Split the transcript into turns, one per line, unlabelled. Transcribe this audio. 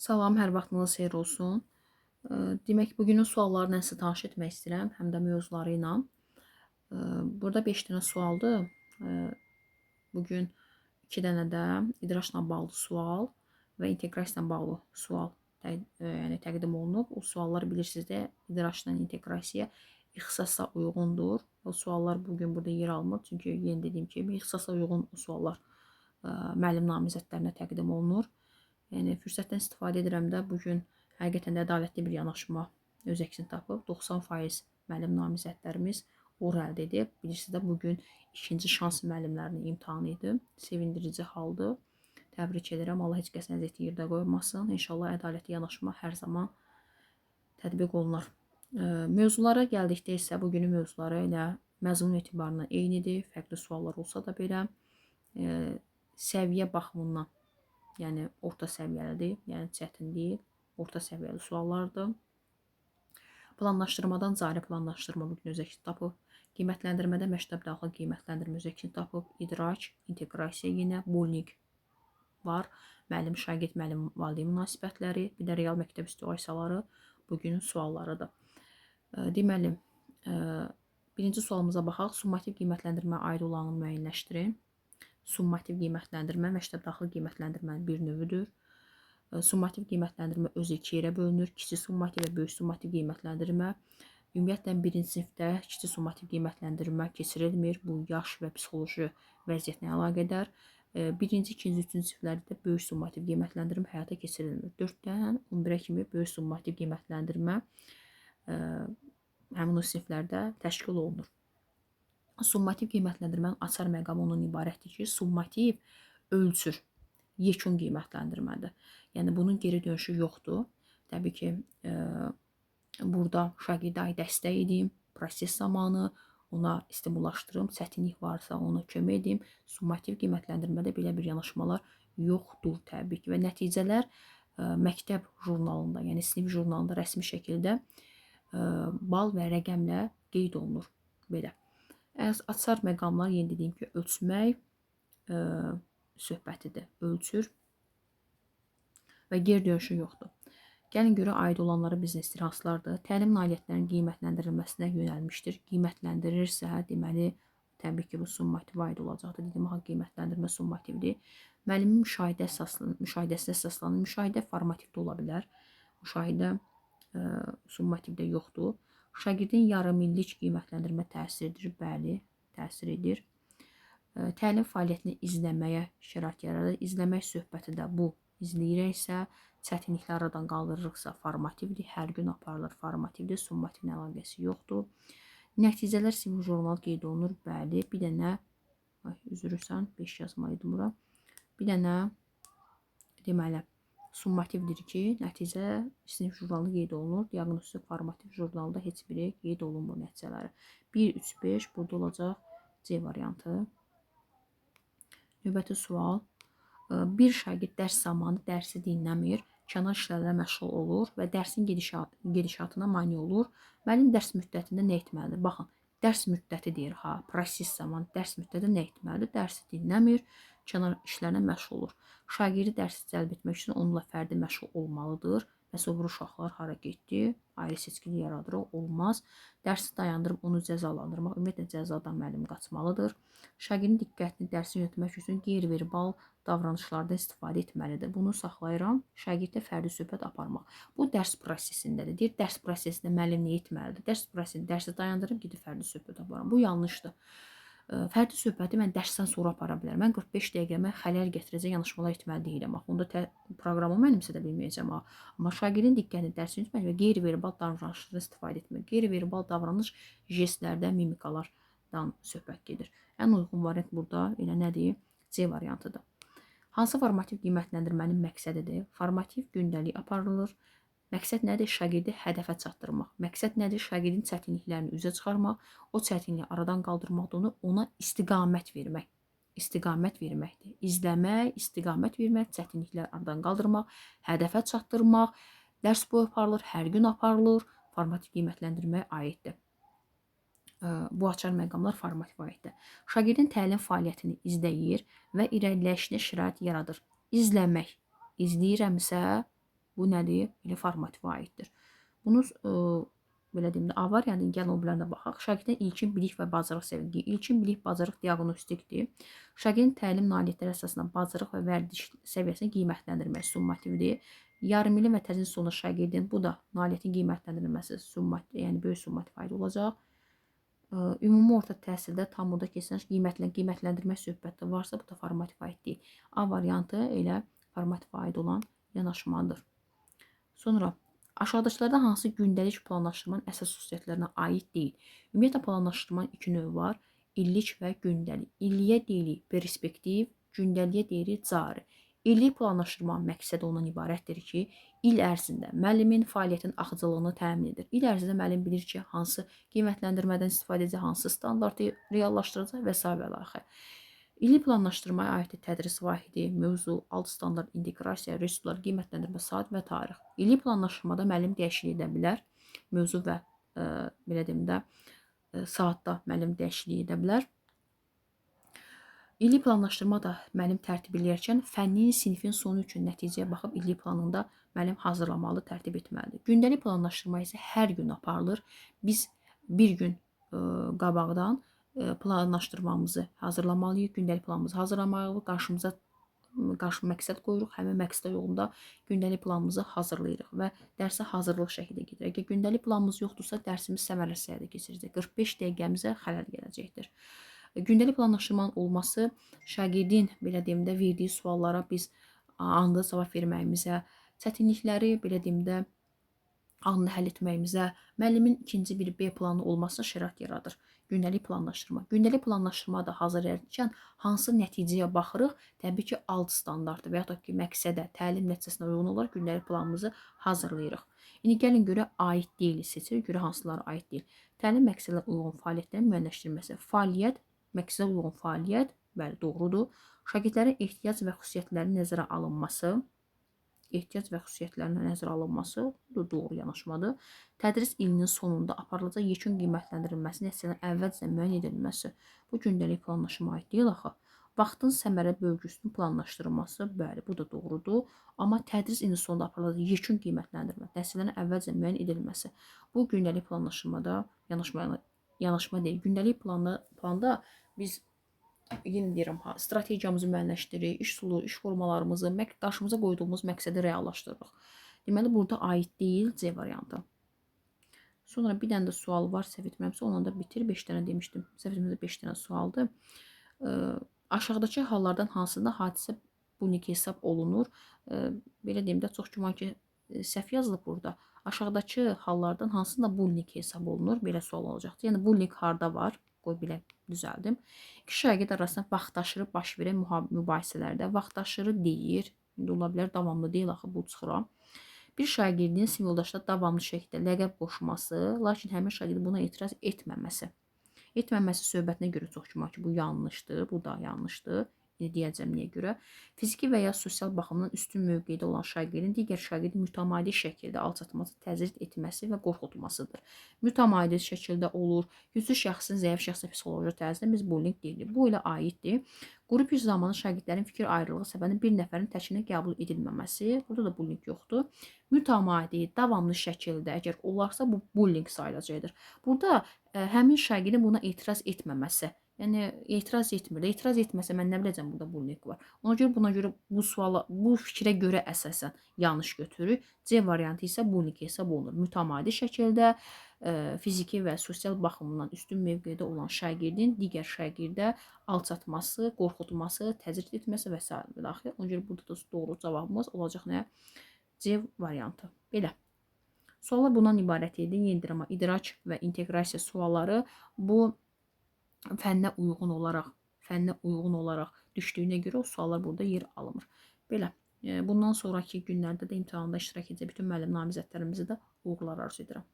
Salam, hər vaxtınız xeyir olsun. Demək, bugünün suallarını nəsə tanış etmək istəyirəm, həm də mövzuları ilə. Burada 5 dənə sualdır. Bugün 2 dənə də idraçla bağlı sual və inteqrasiya ilə bağlı sual yəni təqdim olunub. O suallar bilirsiniz də, idraçla inteqrasiya ixtisasa uyğundur. O suallar bugün burada yer almır, çünki yeni dediyim kimi ixtisasa uyğun suallar müəllim namizədlərinə təqdim olunur. Yəni fürsətdən istifadə edirəm də bugün həqiqətən də ədalətli bir yanaşma öz əksini tapıb. 90% müəllim namizədlərimiz uğur əldə edib. Bilirsiniz də bugün ikinci şans müəllimlərinin imtahanı idi. Sevindirici haldır. Təbrik edirəm. Allah heç kəsin əziyyəti yerdə qoymasın. İnşallah ədalətli yanaşma hər zaman tətbiq olunur. Mövzulara gəldikdə isə bugünün mövzuları ilə məzmun etibarından eynidir. Fərqli suallar olsa da belə səviyyə baxımından, yəni orta səviyyəlidir, yəni çətin deyil, orta səviyyəli suallardır. Planlaşdırmadan cari planlaşdırma bugün öz əksini tapıb. Qiymətləndirmədə məktəb daxil qiymətləndirmə öz əksini tapıb. İdrac, inteqrasiya yenə, bullying var. Müəllim, şagird, müəllim, valideyn münasibətləri, bir də real məktəb situasiyaları bugünün suallarıdır. Deməli, birinci sualımıza baxaq. Summativ qiymətləndirmə aid olanı müəyyənləşdirin. Summativ qiymətləndirmə məktəb daxil qiymətləndirmənin bir növüdür. Summativ qiymətləndirmə özü iki yerə bölünür. Kiçik summativ və böyük summativ qiymətləndirmə. Ümumiyyətlə, birinci sinifdə kiçik summativ qiymətləndirmə keçirilmir. Bu, yaş və psixoloji vəziyyətinə əlaqədar. Birinci, ikinci, üçüncü siniflərdə böyük summativ qiymətləndirmə həyata keçirilmir. 4-dən 11-ə kimi böyük summativ qiymətləndirmə həmin o siniflərdə təşkil olunur. Summativ qiymətləndirmənin açar məqamı ondan ibarətdir ki, summativ ölçür, yekun qiymətləndirmədir. Yəni, bunun geri dönüşü yoxdur. Təbii ki, burada şagirdə dəstək edeyim, proses zamanı ona stimullaşdırım, çətinlik varsa ona kömək edeyim. Summativ qiymətləndirmədə belə bir yanaşmalar yoxdur təbii ki və nəticələr məktəb jurnalında, yəni sinif jurnalında rəsmi şəkildə bal və rəqəmlə qeyd olunur belə. Açar məqamlar, yeni dediyim ki, ölçmək söhbətidir, ölçür və geri dönüşü yoxdur. Gəlin görə aid olanları bizə istəyir hansılardır? Təlim nailiyyətlərinin qiymətləndirilməsinə yönəlmişdir. Qiymətləndirirsə, deməli, təbii ki, bu summativə aid olacaqdır. Dedim, qiymətləndirmə summativdir. Müəllimin müşahidəsinə əsaslanır. Müşahidə formativdə ola bilər. Müşahidə summativdə yoxdur. Şagirdin yarımillik qiymətləndirmə təsiridir. Bəli, təsir edir. Təlim fəaliyyətini izləməyə şərait yaradır. İzləmək söhbəti də bu. İzləyirəksə, çətinliklər aradan qaldırırıqsa formativdir. Hər gün aparılır formativdir. Summativlə əlaqəsi yoxdur. Nəticələr sinif jurnalı qeyd olunur. Bəli, bir dənə, üzrürsən, 5 yazmalıydım bura. Bir dənə, deməli, summativdir ki, nəticə sinif jurnalı qeyd olunur. Diaqnostik formativ jurnalda heç biri qeyd olunmur nəticələri. 1, 3, 5 burada olacaq C variantı. Növbəti sual. Bir şagird dərs zamanı dərsi dinləmir, kənar işlərlə məşğul olur və dərsin gedişatına mane olur. Müəllim dərs müddətində nə etməlidir? Baxın, dərs müddəti deyir, proses zamanı dərs müddətində nə etməlidir? Dərsi dinləmir, kənar işlərlə məşğul olur. Şagirdi dərsi cəlb etmək üçün onunla fərdi məşğul olmalıdır. Məsələn, uşaqlar hara getdi, ayrı seçkili yaradırıq, olmaz. Dərsi dayandırıb onu cəzalandırmaq, ümumiyyətlə cəzadan müəllim qaçmalıdır. Şagirdin diqqətini dərsi yönetmək üçün qeyri-verbal davranışlardan istifadə etməlidir. Bunu saxlayıram, şagirdlə fərdi söhbət aparmaq. Bu dərs prosesindədir. Deyir, dərs prosesində müəllim nə etməlidir? Dərs prosesində dərsi dayandırıb gedib fərdi söhbət aparam. Bu yanlışdır. Fərdi söhbəti mən dərsdən sonra apara bilərəm. Mən 45 dəqiqəmə xələl gətirəcək yanaşmalar etməli deyiləm. Onda proqramı mənimsə də bilməyəcəm. Amma şagirdin diqqətini dərsi yönetmək və qeyri-verbal davranışlardan istifadə etmək. Qeyri-verbal davranış jestlərdən, mimikalardan söhbət gedir. Ən uyğun variant burada elə nədir? C variantıdır. Hansı formativ qiymətləndirmənin məqsədidir? Formativ gündəlik aparılır. Məqsəd nədir? Şagirdi hədəfə çatdırmaq. Məqsəd nədir? Şagirdin çətinliklərini üzə çıxarmaq, o çətinliyi aradan qaldırmaqdır, ona istiqamət vermək. İstiqamət verməkdir. İzləmək, istiqamət vermək, çətinlikləri aradan qaldırmaq, hədəfə çatdırmaq, dərs boyu aparılır, hər gün aparılır, formativ qiymətləndirməyə aiddir. Bu açar məqamlar formativ aiddir. Şagirdin təlim fəaliyyətini izləyir və irəliləyişinə şərait yaradır. İzləmək. İzləyirəmsə, Bu nədir? Elə formativa aiddir. Bunu belə deyim də, A variantının gəlin o birlərinə baxaq. Şagirdin ilkin bilik və bacarıq səviyyəsi. İlkin bilik, bacarıq diaqnostikdir. Şagirdin təlim nailiyyətləri əsasında bacarıq və vərdiş səviyyəsini qiymətləndirmək summativdir. Yarımilli və tədris sonu şagirdin, bu da nailiyyətin qiymətləndirilməsi summativ, yəni böyük summativ aid olacaq. Ümumi orta təhsildə tam burada keçən qiymətləndirmə söhbətdə varsa, bu da formativ aid deyil. A variantı elə formativ aid olan yanaşmadır. Sonra aşağıdakılardan hansı gündəlik planlaşdırmanın əsas xüsusiyyətlərinə aid deyil? Ümumiyyətlə planlaşdırmanın iki növü var. İllik və gündəlik. İlliyə deyirik perspektiv, gündəliyə deyirik cari. İllik planlaşdırmanın məqsədi ondan ibarətdir ki, il ərzində müəllimin fəaliyyətin axıcılığını təmin edir. İl ərzində müəllim bilir ki, hansı qiymətləndirmədən istifadə edəcək, hansı standartı reallaşdıracaq və s. və s. İllik planlaşdırmaya aid tədris vahidi, mövzu, alt standart, inteqrasiya, resurslar, qiymətləndirmə, saat və tarix. İllik planlaşdırmada müəllim dəyişiklik edə bilər. Mövzu və belə deyim də, saatda müəllim dəyişiklik edə bilər. İllik planlaşdırma da müəllim tərtib edərkən fənnin, sinifin sonu üçün nəticəyə baxıb illik planında müəllim hazırlamalı, tərtib etməlidir. Gündəlik planlaşdırma isə hər gün aparılır. Biz bir gün qabaqdan planlaşdırmamızı hazırlamalıyıq, gündəlik planımızı hazırlamalıyıq, qarşı məqsəd qoyuruq, həmin məqsədə yolunda gündəlik planımızı hazırlayırıq və dərsə hazırlıq şəkildə gedir. Əgər gündəlik planımız yoxdursa, dərsimiz səmərəsiz həyata keçirəcək. 45 dəqiqəmizə xələl gələcəkdir. Gündəlik planlaşdırmanın olması şagirdin, belə deyim də, verdiyi suallara biz anında cavab verməyimizə, çətinlikləri, belə deyim də, anında həll etməyimizə, müəllimin ikinci bir B planı olmasına şərait yaradır. Gündəlik planlaşdırma. Gündəlik planlaşdırma da hazırlayarkən hansı nəticəyə baxırıq? Təbii ki, alt standartı və ya da ki, məqsədə, təlim nəticəsinə uyğun olaraq gündəlik planımızı hazırlayırıq. İndi gəlin görə aid deyil seçirik, görə hansılara aid deyil. Təlim məqsədlə uyğun fəaliyyətlərin müəyyənləşdirilməsi. Fəaliyyət, məqsədə uyğun fəaliyyət, bəli, doğrudur. Şagirdlərin ehtiyac və xüsusiyyətlərinin nəzərə alınması, ehtiyac və xüsusiyyətlərinin nəzərə alınması, bu da doğru yanaşmadır. Tədris ilinin sonunda aparılacaq yekun qiymətləndirilməsi nəticələrin əvvəlcədən müəyyən edilməsi, bu gündəlik planlaşma aid deyil axı. Vaxtın səmərə bölgüsünün planlaşdırılması, bəli, bu da doğrudur. Amma tədris ilinin sonunda aparılacaq yekun qiymətləndirmə, nəticələrin əvvəlcədən müəyyən edilməsi, bu gündəlik planlaşmada yanaşma deyil. Gündəlik planda biz yenə deyirəm, strategiyamızı müəyyənləşdiririk, iş üsulu, iş formalarımızı, qarşımıza qoyduğumuz məqsədi reallaşdırırıq. Deməli, burada aid deyil C variantı. Sonra bir dənə də sual var, səhv etmirəmsə, onunla da bitir. 5 dənə demişdim. Səhv etmirəmsə 5 dənə sualdır. Aşağıdakı hallardan hansında hadisə bullying hesab olunur? Belə deyim də, çox güman ki, səhv yazılıb burada. Aşağıdakı hallardan hansında bullying hesab olunur? Belə sual olacaqdır. Yəni, bullying harda var? Qoy bilək, düzəldim. İki şagird arasında vaxtaşırı baş verən mübahisələrdə vaxtaşırı deyir. İndi ola bilər, davamlı deyil, axı bu çıxıram. Bir şagirdin sinif yoldaşına davamlı şəkildə ləqəb qoşması, lakin həmin şagirdin buna etiraz etməməsi. Etməməsi söhbətinə görə çox güman ki, bu yanlışdır, bu da yanlışdır. Deyəcəm niyə görə. Fiziki və ya sosial baxımdan üstün mövqedə olan şagirdin digər şagirdi mütəmadi şəkildə alçatması, təzyiq etməsi və qorxutmasıdır. Mütəmadi şəkildə olur. Güclü şəxsin zəif şəxsə psixoloji təsirində biz bullying deyirik. Bu ilə aiddir. Qrup iş zamanı şagirdlərin fikir ayrılığı səbəbindən bir nəfərin təklinə qəbul edilməməsi. Burada da bullying yoxdur. Mütəmadi, davamlı şəkildə əgər olarsa, bu bullying sayılacaqdır. Burada həmin şagirdin buna etiraz etməməsi. Yəni, etiraz etmir. Etiraz etməsə, mən nə biləcəm burada bullying var. Buna görə bu fikrə görə əsasən yanlış götürürük. C variantı isə bullying hesab olunur. Mütəmadi şəkildə fiziki və sosial baxımından üstün mövqedə olan şagirdin digər şagirdə alçatması, qorxutması, təzyiq etməsi və s. daxil. Ona görə burada da doğru cavabımız olacaq nə? C variantı. Belə. Suallar bundan ibarət idi. Yendirmə, idrac və inteqrasiya sualları bu fənnə uyğun olaraq düşdüyünə görə o suallar burada yer almır. Belə. Bundan sonraki günlərdə də imtahanda iştirak edəcək bütün müəllim namizədlərimizi də uğurlar arzu edirəm.